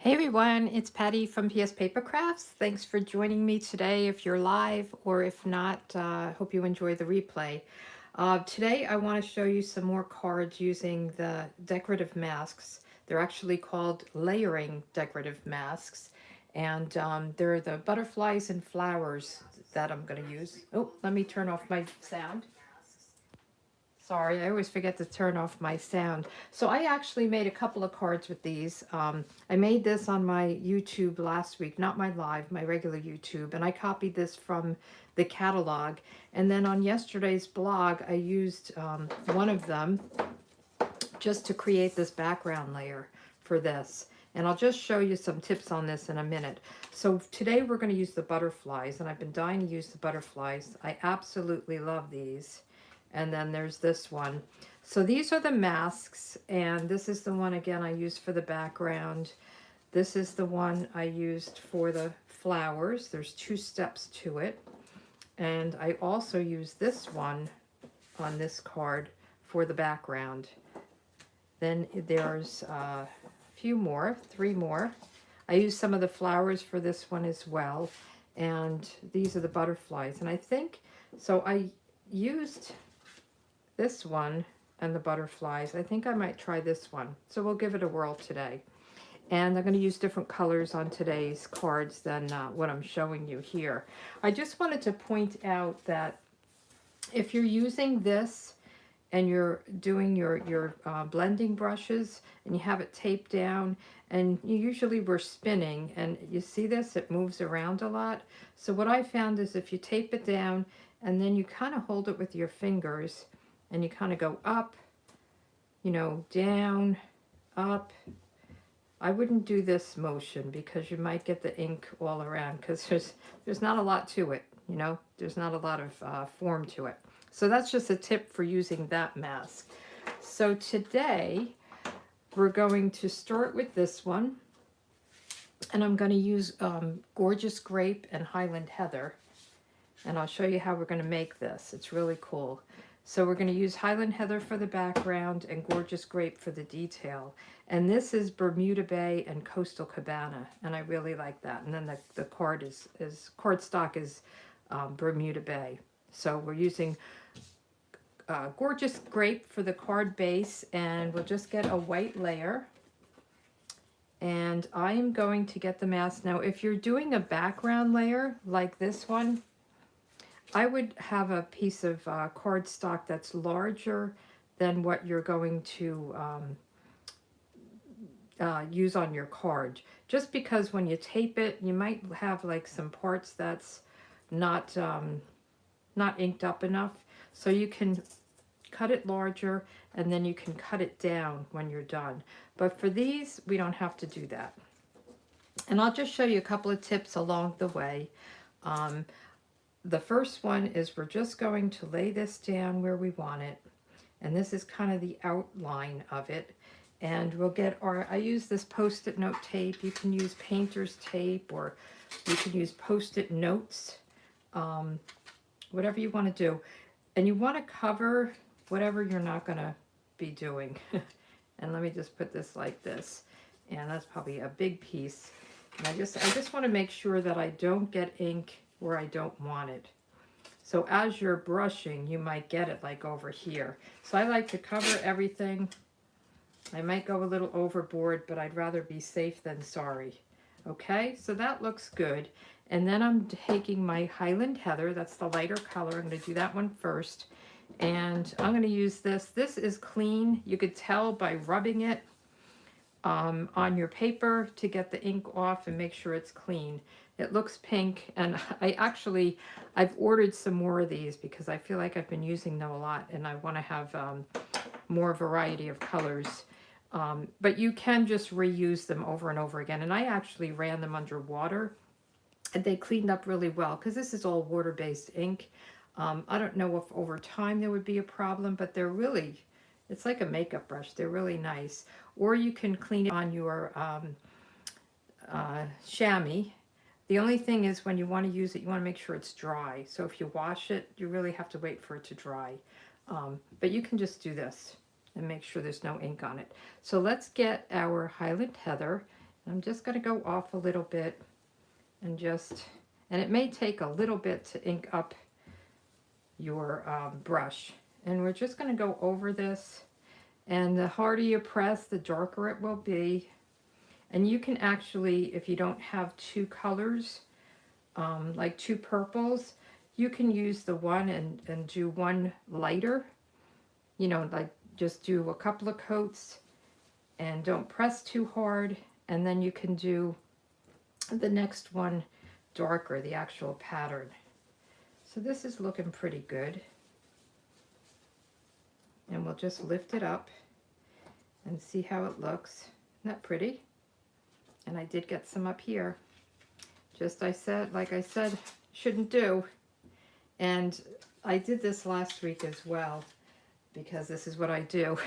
Hey everyone, it's Patty from pspapercrafts. Thanks for joining me today if you're live, or if not, hope you enjoy the replay. Today I want to show you some more cards using the decorative masks. They're actually called layering decorative masks, and they're the butterflies and flowers that I'm going to use. Oh, let me turn off my sound. Sorry, I always forget to turn off my sound. So I actually made a couple of cards with these. I made this on my YouTube last week, not my live, my regular YouTube, and I copied this from the catalog. And then on yesterday's blog, I used one of them just to create this background layer for this. And I'll just show you some tips on this in a minute. So today we're going to use the butterflies, and I've been dying to use the butterflies. I absolutely love these. And then there's this one. So these are the masks, and this is the one again I used for the background. This is the one I used for the flowers. There's 2 steps to it. And I also used this one on this card for the background. Then there's a few more, 3 more. I used some of the flowers for this one as well. And these are the butterflies. And I think, so I used this one and the butterflies. I think I might try this one. So we'll give it a whirl today. And I'm going to use different colors on today's cards than what I'm showing you here. I just wanted to point out that if you're using this and you're doing your blending brushes and you have it taped down, and usually we're spinning, and you see this, it moves around a lot. So what I found is if you tape it down and then you kind of hold it with your fingers and you kind of go up, you know, down, up. I wouldn't do this motion because you might get the ink all around, because there's not a lot to it, you know, there's not a lot of form to it. So that's just a tip for using that mask. So today we're going to start with this one, and I'm going to use Gorgeous Grape and Highland Heather, and I'll show you how we're going to make this. It's really cool. So we're going to use Highland Heather for the background and Gorgeous Grape for the detail. And this is Bermuda Bay and Coastal Cabana, and I really like that. And then the card cardstock is Bermuda Bay. So we're using Gorgeous Grape for the card base, and we'll just get a white layer. And I am going to get the mask. Now, if you're doing a background layer like this one, I would have a piece of cardstock that's larger than what you're going to use on your card. Just because when you tape it, you might have like some parts that's not inked up enough. So you can cut it larger, and then you can cut it down when you're done. But for these, we don't have to do that. And I'll just show you a couple of tips along the way. The first one is we're just going to lay this down where we want it. And this is kind of the outline of it. And we'll get I use this Post-it note tape. You can use painter's tape, or you can use Post-it notes, whatever you want to do. And you want to cover whatever you're not going to be doing. And let me just put this like this. And that's probably a big piece. And I just want to make sure that I don't get ink where I don't want it. So as you're brushing, you might get it like over here. So I like to cover everything. I might go a little overboard, but I'd rather be safe than sorry. Okay, so that looks good. And then I'm taking my Highland Heather, that's the lighter color. I'm going to do that one first. And I'm going to use this. This is clean. You could tell by rubbing it on your paper to get the ink off and make sure it's clean. It looks pink, and I've ordered some more of these because I feel like I've been using them a lot, and I want to have more variety of colors. But you can just reuse them over and over again. And I actually ran them under water, and they cleaned up really well because this is all water-based ink. I don't know if over time there would be a problem, but they're really, it's like a makeup brush. They're really nice. Or you can clean it on your chamois. The only thing is when you want to use it, you want to make sure it's dry. So if you wash it, you really have to wait for it to dry. But you can just do this and make sure there's no ink on it. So let's get our Highland Heather, I'm just going to go off a little bit and and it may take a little bit to ink up your brush. And we're just going to go over this, and the harder you press, the darker it will be. And you can actually, if you don't have two colors, like two purples, you can use the one and do one lighter, you know, like just do a couple of coats and don't press too hard, and then you can do the next one darker, the actual pattern. So this is looking pretty good, and we'll just lift it up and see how it looks. Isn't that pretty? And I did get some up here, just like I said, shouldn't do. And I did this last week as well, because this is what I do.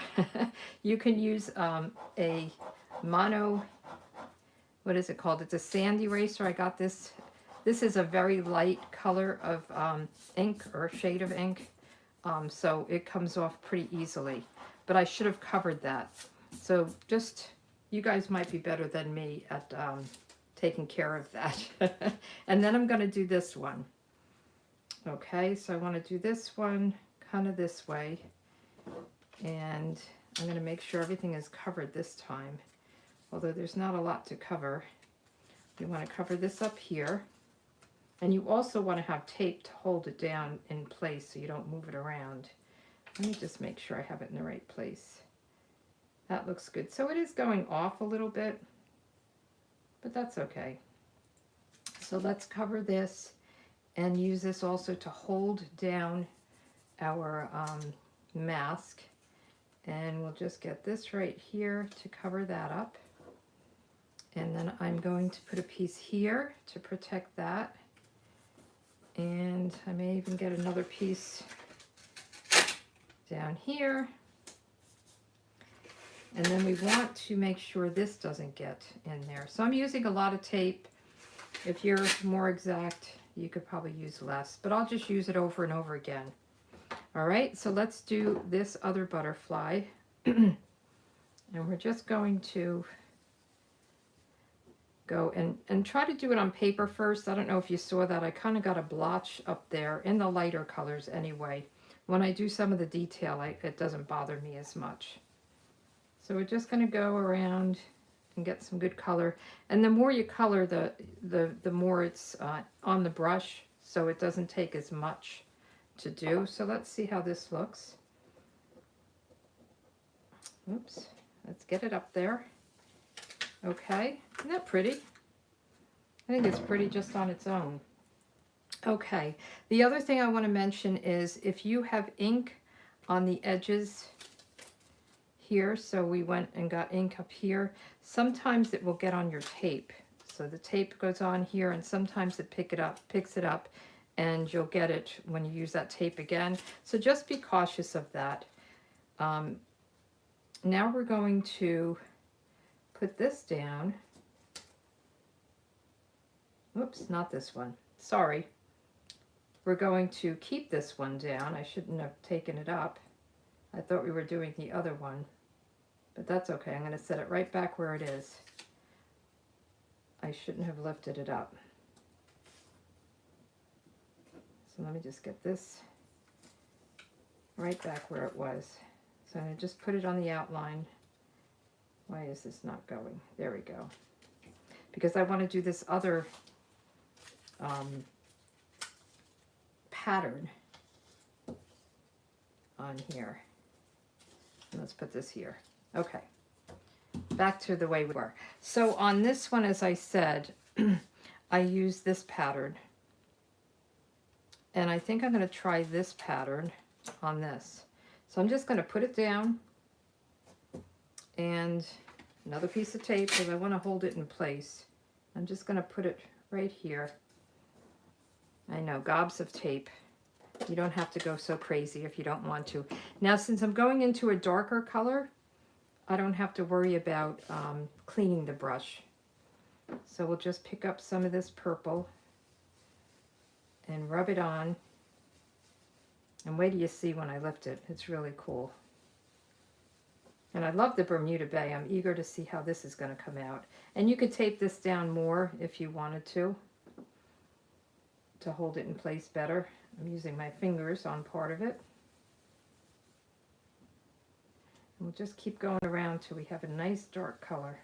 You can use a mono, what is it called? It's a sand eraser. I got this. This is a very light color of ink, or shade of ink, so it comes off pretty easily. But I should have covered that. So just, you guys might be better than me at taking care of that. And then I'm going to do this one. Okay, so I want to do this one kind of this way. And I'm going to make sure everything is covered this time. Although there's not a lot to cover. You want to cover this up here. And you also want to have tape to hold it down in place so you don't move it around. Let me just make sure I have it in the right place. That looks good. So it is going off a little bit, but that's okay. So let's cover this and use this also to hold down our mask. And we'll just get this right here to cover that up. And then I'm going to put a piece here to protect that. And I may even get another piece down here. And then we want to make sure this doesn't get in there. So I'm using a lot of tape. If you're more exact, you could probably use less, but I'll just use it over and over again. All right, so let's do this other butterfly. And we're just going to go and try to do it on paper first. I don't know if you saw that. I kind of got a blotch up there in the lighter colors anyway. When I do some of the detail, it doesn't bother me as much. So we're just going to go around and get some good color. And the more you color, the more it's on the brush, so it doesn't take as much to do. So let's see how this looks. Oops, let's get it up there. Okay, isn't that pretty? I think it's pretty just on its own. Okay, the other thing I want to mention is if you have ink on the edges here, so we went and got ink up here, sometimes it will get on your tape. So the tape goes on here, and sometimes it picks it up, and you'll get it when you use that tape again. So just be cautious of that. Now we're going to put this down. Oops, not this one. Sorry. We're going to keep this one down. I shouldn't have taken it up. I thought we were doing the other one, but that's okay. I'm going to set it right back where it is. I shouldn't have lifted it up. So let me just get this right back where it was. So I'm going to just put it on the outline. Why is this not going? There we go. Because I want to do this other pattern on here. And let's put this here. Okay. Back to the way we were. So on this one, as I said, I use this pattern. And I think I'm going to try this pattern on this. So I'm just going to put it down. And another piece of tape, because I want to hold it in place. I'm just going to put it right here. I know, gobs of tape. You don't have to go so crazy if you don't want to. Now, since I'm going into a darker color, I don't have to worry about cleaning the brush. So we'll just pick up some of this purple and rub it on. And wait till you see when I lift it. It's really cool. And I love the Bermuda Bay. I'm eager to see how this is going to come out. And you could tape this down more if you wanted to hold it in place better. I'm using my fingers on part of it. And we'll just keep going around till we have a nice dark color.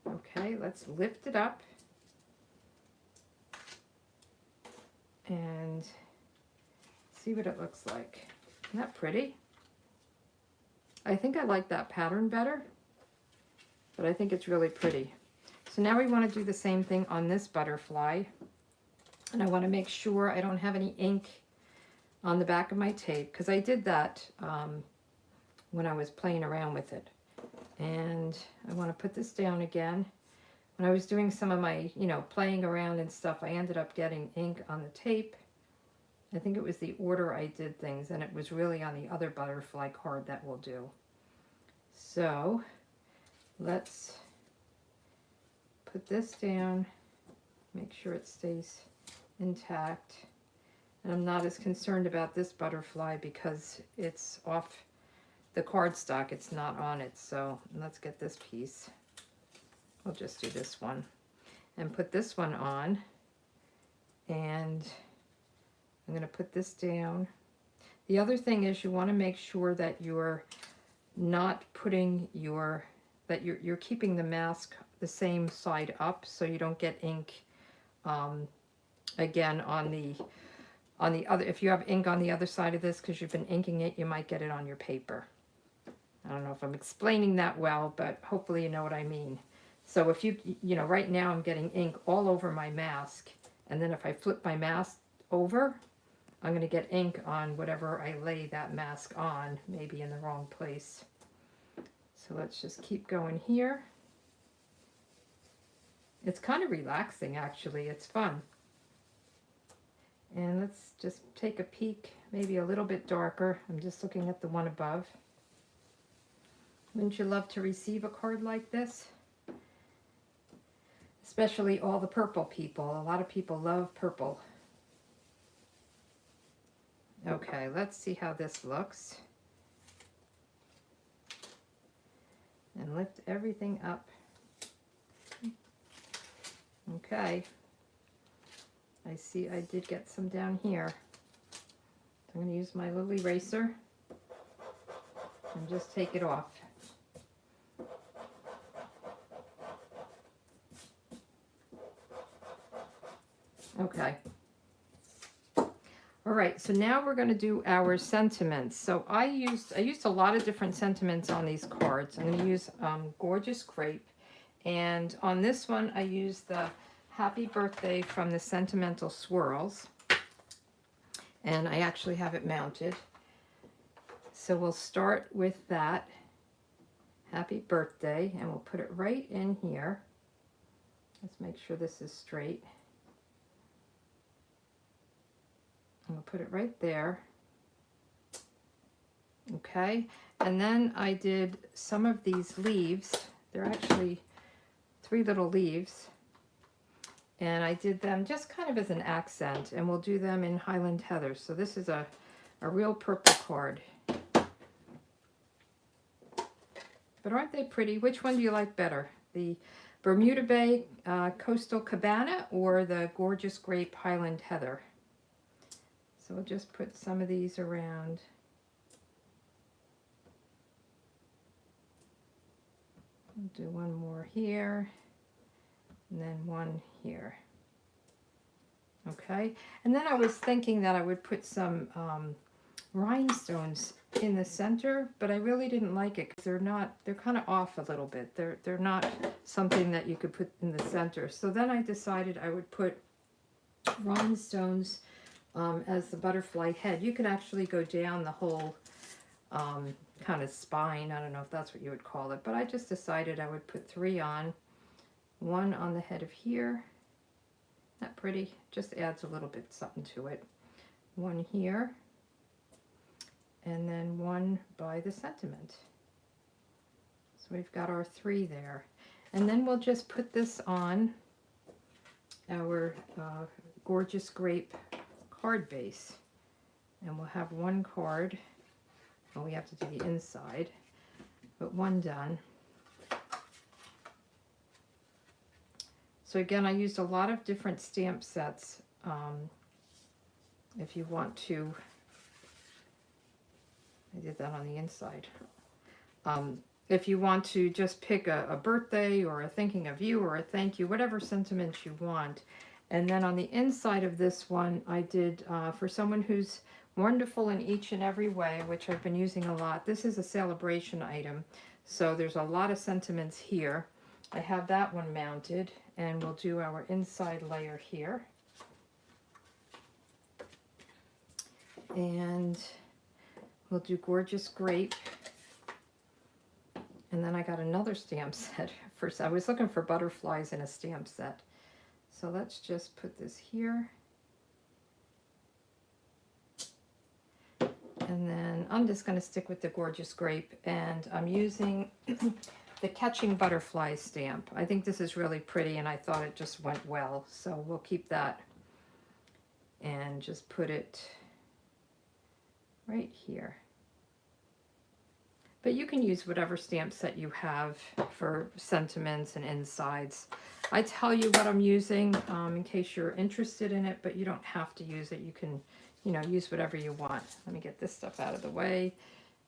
Okay, let's lift it up and see what it looks like. Isn't that pretty? I think I like that pattern better, but I think it's really pretty. So now we want to do the same thing on this butterfly. And I want to make sure I don't have any ink on the back of my tape, because I did that when I was playing around with it. And I want to put this down again. When I was doing some of my, playing around and stuff, I ended up getting ink on the tape. I think it was the order I did things, and it was really on the other butterfly card that we'll do. So let's put this down, make sure it stays intact. And I'm not as concerned about this butterfly because it's off the cardstock, it's not on it. So let's get this piece. We'll just do this one and put this one on, and I'm going to put this down. The other thing is you want to make sure that you're not putting you're keeping the mask the same side up, so you don't get ink again on the other. If you have ink on the other side of this because you've been inking it, you might get it on your paper. I don't know if I'm explaining that well, but hopefully you know what I mean. So if right now I'm getting ink all over my mask, and then if I flip my mask over, I'm going to get ink on whatever I lay that mask on, maybe in the wrong place. So let's just keep going here. It's kind of relaxing, actually. It's fun. And let's just take a peek, maybe a little bit darker. I'm just looking at the one above. Wouldn't you love to receive a card like this? Especially all the purple people. A lot of people love purple. Okay, let's see how this looks. And lift everything up. Okay. I see I did get some down here. So I'm going to use my little eraser and just take it off. Okay. All right, so now we're going to do our sentiments. So I used a lot of different sentiments on these cards. I'm going to use Gorgeous Grape, and on this one I used the Happy Birthday from the Sentimental Swirls, and I actually have it mounted. So we'll start with that Happy Birthday, and we'll put it right in here. Let's make sure this is straight. I'm going to put it right there. Okay, and then I did some of these leaves. They're actually 3 little leaves. And I did them just kind of as an accent, and we'll do them in Highland Heather. So this is a real purple card. But aren't they pretty? Which one do you like better? The Bermuda Bay Coastal Cabana or the Gorgeous Grape Highland Heather? So we'll just put some of these around. We'll do one more here, and then one here. Okay, and then I was thinking that I would put some rhinestones in the center, but I really didn't like it because they're kind of off a little bit. They're not something that you could put in the center. So then I decided I would put rhinestones as the butterfly head. You can actually go down the whole kind of spine. I don't know if that's what you would call it, but I just decided I would put 3 on. 1 on the head of here. Not pretty? Just adds a little bit something to it. 1 here. And then 1 by the sentiment. So we've got our 3 there. And then we'll just put this on our Gorgeous Grape card base. And we'll have one card. Well, we have to do the inside, but one done. So again, I used a lot of different stamp sets. If you want to, I did that on the inside. If you want to just pick a birthday or a thinking of you or a thank you, whatever sentiments you want. And then on the inside of this one, I did for someone who's wonderful in each and every way, which I've been using a lot. This is a celebration item, so there's a lot of sentiments here. I have that one mounted, and we'll do our inside layer here. And we'll do Gorgeous Grape. And then I got another stamp set. First, I was looking for butterflies in a stamp set. So let's just put this here. And then I'm just going to stick with the Gorgeous Grape, and I'm using the Catching Butterfly stamp. I think this is really pretty, and I thought it just went well. So we'll keep that and just put it right here. But you can use whatever stamp set you have for sentiments and insides. I tell you what I'm using in case you're interested in it, but you don't have to use it. You can, you know, use whatever you want. Let me get this stuff out of the way.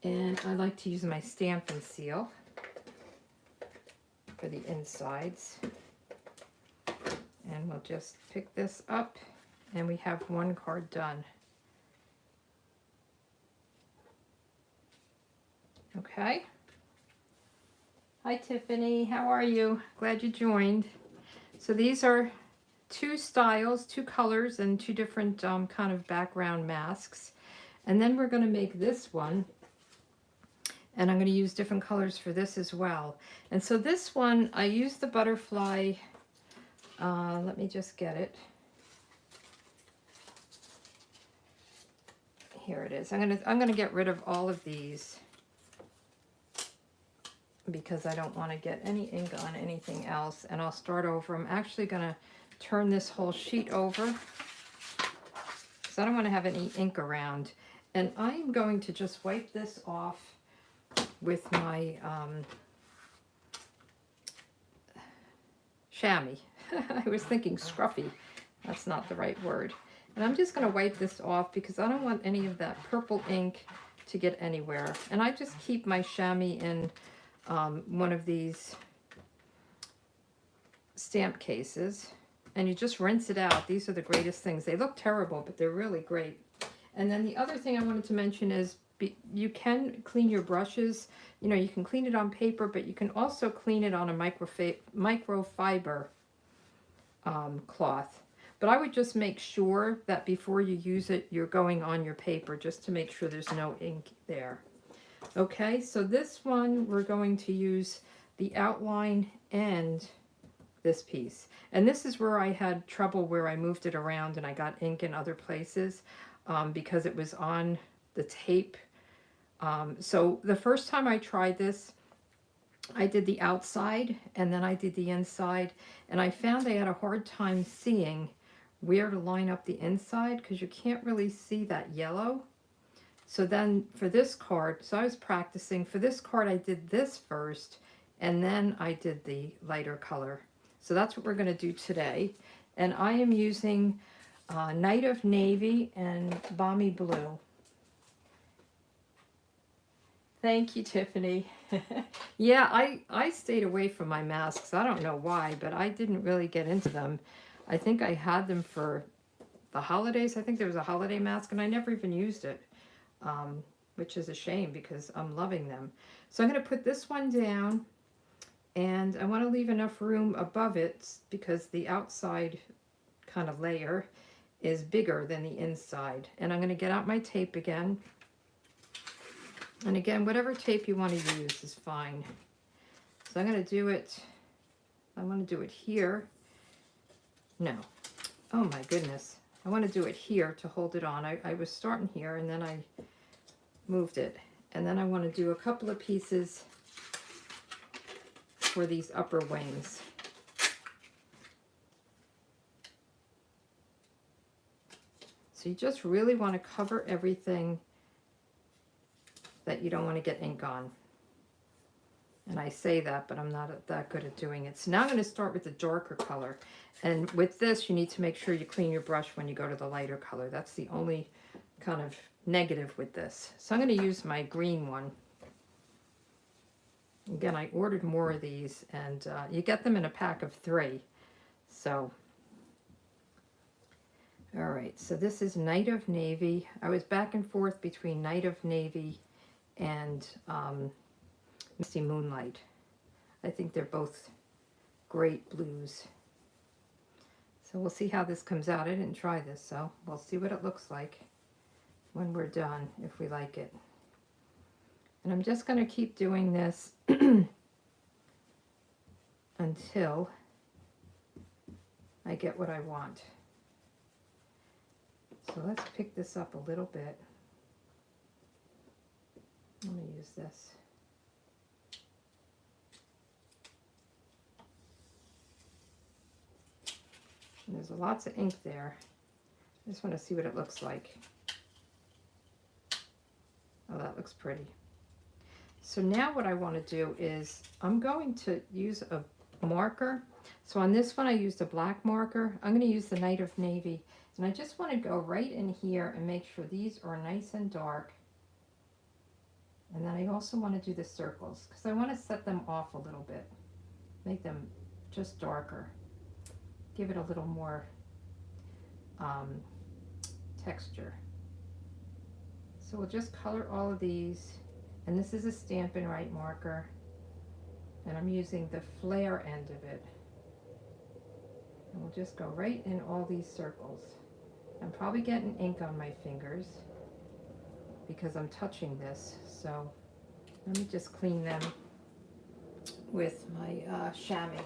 And I like to use my Stamp and Seal for the insides. And we'll just pick this up, and we have one card done. Okay. Hi, Tiffany. How are you? Glad you joined. So these are two styles, two colors, and two different kind of background masks. And then we're going to make this one. And I'm going to use different colors for this as well. And so this one, I used the butterfly. Let me just get it. Here it is. I'm gonna get rid of all of these, because I don't want to get any ink on anything else, and I'll start over. I'm actually going to turn this whole sheet over because I don't want to have any ink around. And I'm going to just wipe this off with my chamois. I was thinking scruffy. That's not the right word. And I'm just going to wipe this off because I don't want any of that purple ink to get anywhere. And I just keep my chamois in one of these stamp cases, and you just rinse it out. These are the greatest things. They look terrible, but they're really great. And then the other thing I wanted to mention is you can clean your brushes. You know, you can clean it on paper, but you can also clean it on a microfiber cloth. But I would just make sure that before you use it, you're going on your paper just to make sure there's no ink there. Okay, so this one, we're going to use the outline and this piece. And this is where I had trouble, where I moved it around and I got ink in other places because it was on the tape. So the first time I tried this, I did the outside and then I did the inside. And I found I had a hard time seeing where to line up the inside because you can't really see that yellow. So then for this card, so I was practicing. For this card, I did this first, and then I did the lighter color. So that's what we're going to do today. And I am using Night of Navy and Balmy Blue. Thank you, Tiffany. Yeah, I stayed away from my masks. I don't know why, but I didn't really get into them. I think I had them for the holidays. I think there was a holiday mask, and I never even used it. Which is a shame because I'm loving them. So I'm going to put this one down, and I want to leave enough room above it because the outside kind of layer is bigger than the inside. And I'm going to get out my tape again. And again, whatever tape you want to use is fine. So I'm going to do it, I want to do it here. No. Oh my goodness. I want to do it here to hold it on. I was starting here and then I moved it. And then I want to do a couple of pieces for these upper wings. So you just really want to cover everything that you don't want to get ink on. And I say that, but I'm not that good at doing it. So now I'm going to start with the darker color. And with this, you need to make sure you clean your brush when you go to the lighter color. That's the only kind of negative with this. So I'm going to use my green one. Again, I ordered more of these, and you get them in a pack of 3. So, all right, so this is Night of Navy. I was back and forth between Night of Navy and Misty Moonlight. I think they're both great blues. So we'll see how this comes out. I didn't try this, so we'll see what it looks like when we're done, if we like it. And I'm just going to keep doing this until I get what I want. So let's pick this up a little bit. I'm going to use this. And there's lots of ink there. I just want to see what it looks like. Oh, that looks pretty. So now what I want to do is I'm going to use a marker. So on this one I used a black marker. I'm going to use the Night of Navy. And I just want to go right in here and make sure these are nice and dark. And then I also want to do the circles because I want to set them off a little bit. Make them just darker. Give it a little more texture. So we'll just color all of these. And this is a Stampin' Write marker. And I'm using the flare end of it. And we'll just go right in all these circles. I'm probably getting ink on my fingers because I'm touching this. So let me just clean them with my chamois.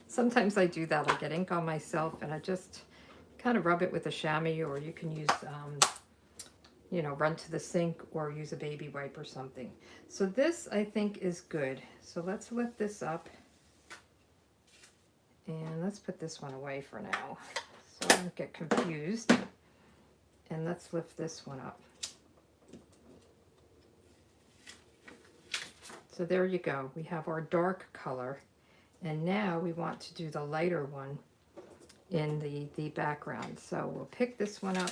Sometimes I do that. I get ink on myself and I just kind of rub it with a chamois, or you can use, you know, run to the sink or use a baby wipe or something. So this I think is good. So let's lift this up and let's put this one away for now so I don't get confused. And let's lift this one up. So there you go. We have our dark color. And now we want to do the lighter one in the background. So we'll pick this one up.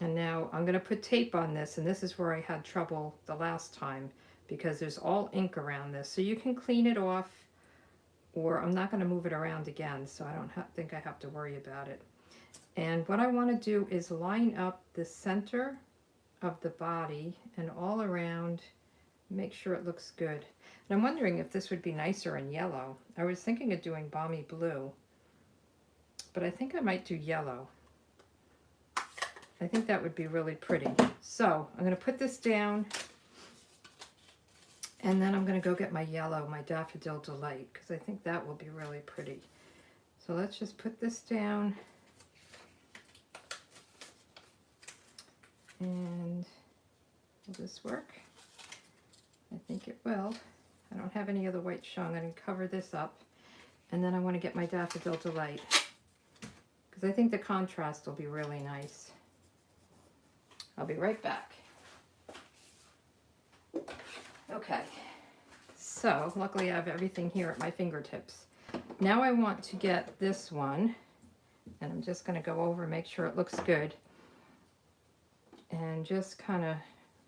And now I'm going to put tape on this. And this is where I had trouble the last time because there's all ink around this. So you can clean it off, or I'm not going to move it around again. So I don't think I have to worry about it. And what I want to do is line up the center of the body and all around. Make sure it looks good. And I'm wondering if this would be nicer in yellow. I was thinking of doing balmy blue, but I think I might do yellow. I think that would be really pretty. So I'm going to put this down, and then I'm going to go get my yellow, my Daffodil Delight, because I think that will be really pretty. So let's just put this down. And will this work? I think it will. I don't have any other white show. I'm going to cover this up. And then I want to get my Daffodil Delight, because I think the contrast will be really nice. I'll be right back. Okay. So luckily I have everything here at my fingertips. Now I want to get this one, and I'm just going to go over and make sure it looks good. And just kind of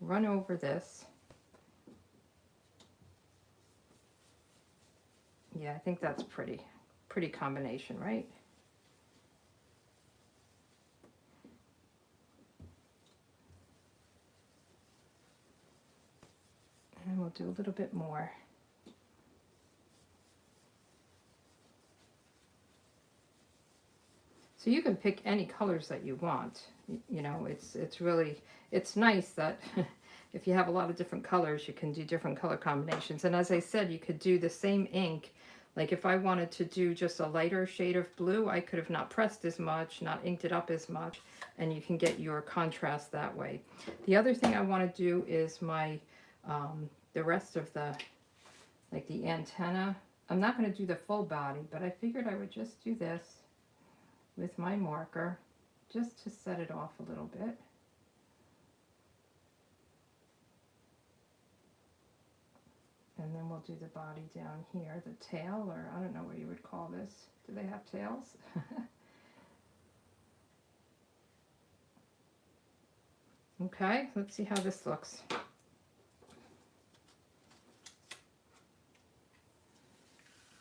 run over this. Yeah, I think that's pretty combination, right? And we'll do a little bit more. So you can pick any colors that you want. You know, it's really, it's nice that if you have a lot of different colors, you can do different color combinations. And as I said, you could do the same ink. Like if I wanted to do just a lighter shade of blue, I could have not pressed as much, not inked it up as much, and you can get your contrast that way. The other thing I want to do is my, the rest of the, like the antenna. I'm not going to do the full body, but I figured I would just do this. with my marker just to set it off a little bit. And then we'll do the body down here, the tail, or I don't know what you would call this. Do they have tails? Okay, let's see how this looks.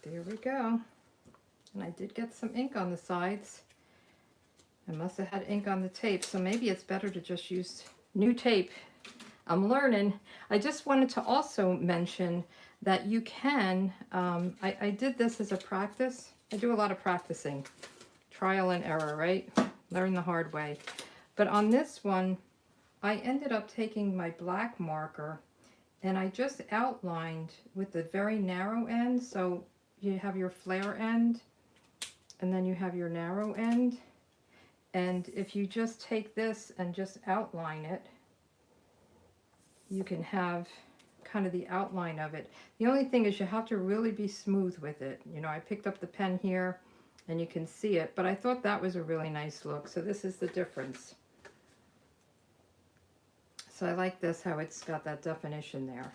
There we go. And I did get some ink on the sides. I must have had ink on the tape, so maybe it's better to just use new tape. I'm learning. I just wanted to also mention that you can, I did this as a practice. I do a lot of practicing. Trial and error, right? Learn the hard way. But on this one, I ended up taking my black marker and I just outlined with the very narrow end. So you have your flare end and then you have your narrow end. And if you just take this and just outline it, you can have kind of the outline of it. The only thing is you have to really be smooth with it. You know, I picked up the pen here and you can see it, but I thought that was a really nice look. So this is the difference. So I like this, how it's got that definition there.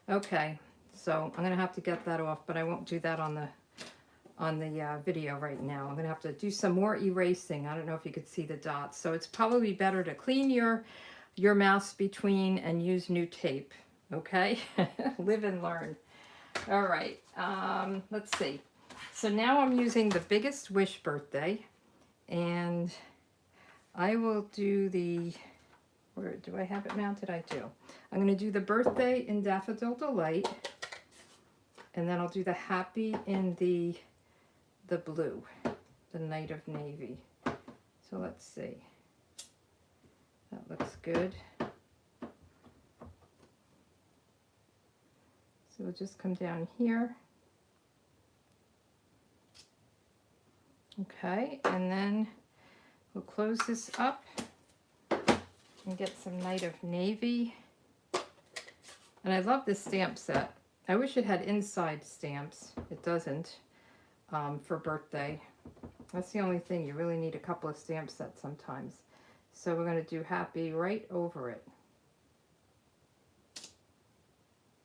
Okay, so I'm gonna have to get that off, but I won't do that on the video right now. I'm gonna have to do some more erasing. I don't know if you could see the dots. So it's probably better to clean your mouse between and use new tape, okay? Live and learn. All right, let's see. So now I'm using the Biggest Wish Birthday, and I will do the, where do I have it mounted? I do. I'm gonna do the Birthday in Daffodil Delight, and then I'll do the Happy in the blue, the Night of Navy. So let's see. That looks good. So we'll just come down here. Okay, and then we'll close this up and get some Night of Navy. And I love this stamp set. I wish it had inside stamps. It doesn't, for birthday. That's the only thing. You really need a couple of stamp sets sometimes. So we're going to do Happy right over it.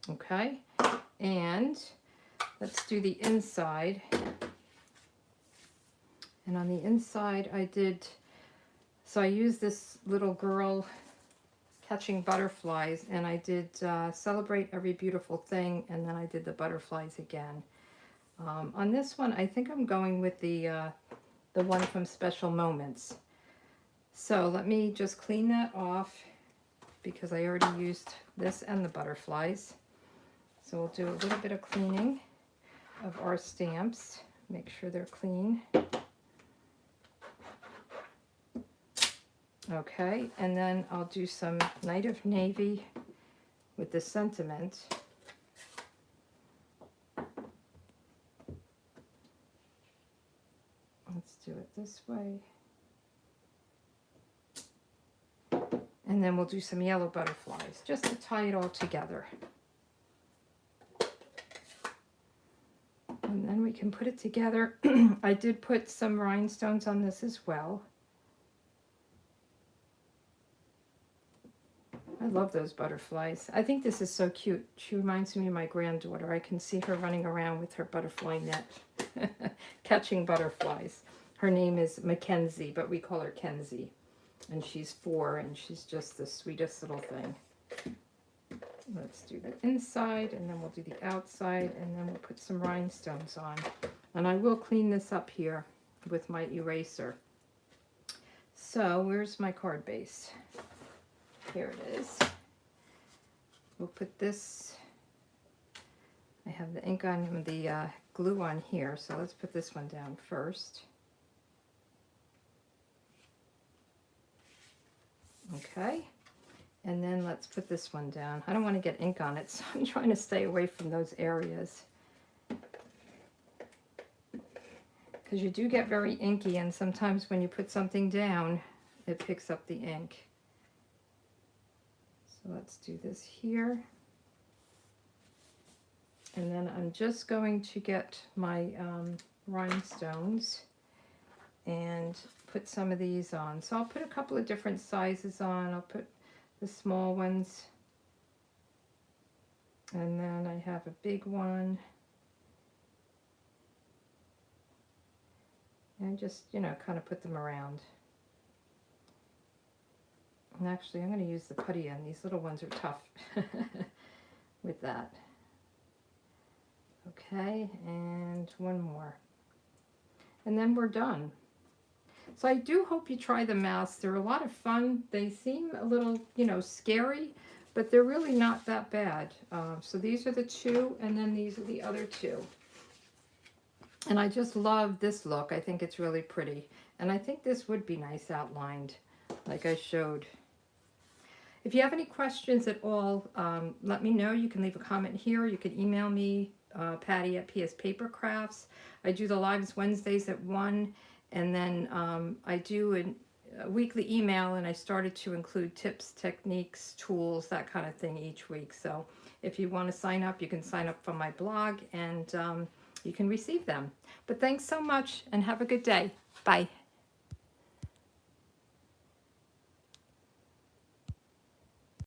Okay, and let's do the inside. And on the inside I did, so I used this little girl catching butterflies, and I did Celebrate Every Beautiful Thing, and then I did the butterflies again. On this one, I think I'm going with the one from Special Moments. So let me just clean that off because I already used this and the butterflies. So we'll do a little bit of cleaning of our stamps. Make sure they're clean. Okay, and then I'll do some Night of Navy with the sentiment. Let's do it this way. And then we'll do some yellow butterflies just to tie it all together. And then we can put it together. I did put some rhinestones on this as well. I love those butterflies. I think this is so cute. She reminds me of my granddaughter. I can see her running around with her butterfly net, catching butterflies. Her name is Mackenzie, but we call her Kenzie. And she's 4, and she's just the sweetest little thing. Let's do the inside, and then we'll do the outside, and then we'll put some rhinestones on. And I will clean this up here with my eraser. So where's my card base? Here it is. We'll put this, I have the ink on, the glue on here, so let's put this one down first. Okay, and then let's put this one down. I don't want to get ink on it, so I'm trying to stay away from those areas. Because you do get very inky, and sometimes when you put something down, it picks up the ink. So let's do this here. And then I'm just going to get my rhinestones. and put some of these on. So I'll put a couple of different sizes on. I'll put the small ones, and then I have a big one. And just, you know, kind of put them around. And actually, I'm going to use the putty end. These little ones are tough with that. Okay, and one more. And then we're done. So I do hope you try the masks. They're a lot of fun. They seem a little, you know, scary, but they're really not that bad. So these are the two, and then these are the other two. And I just love this look. I think it's really pretty. And I think this would be nice outlined, like I showed. If you have any questions at all, let me know. You can leave a comment here. You can email me, Patty at pspapercrafts. I do the lives Wednesdays at 1, and then I do a weekly email, and I started to include tips, techniques, tools, that kind of thing each week. So if you want to sign up, you can sign up from my blog, and you can receive them. But thanks so much, and have a good day. Bye.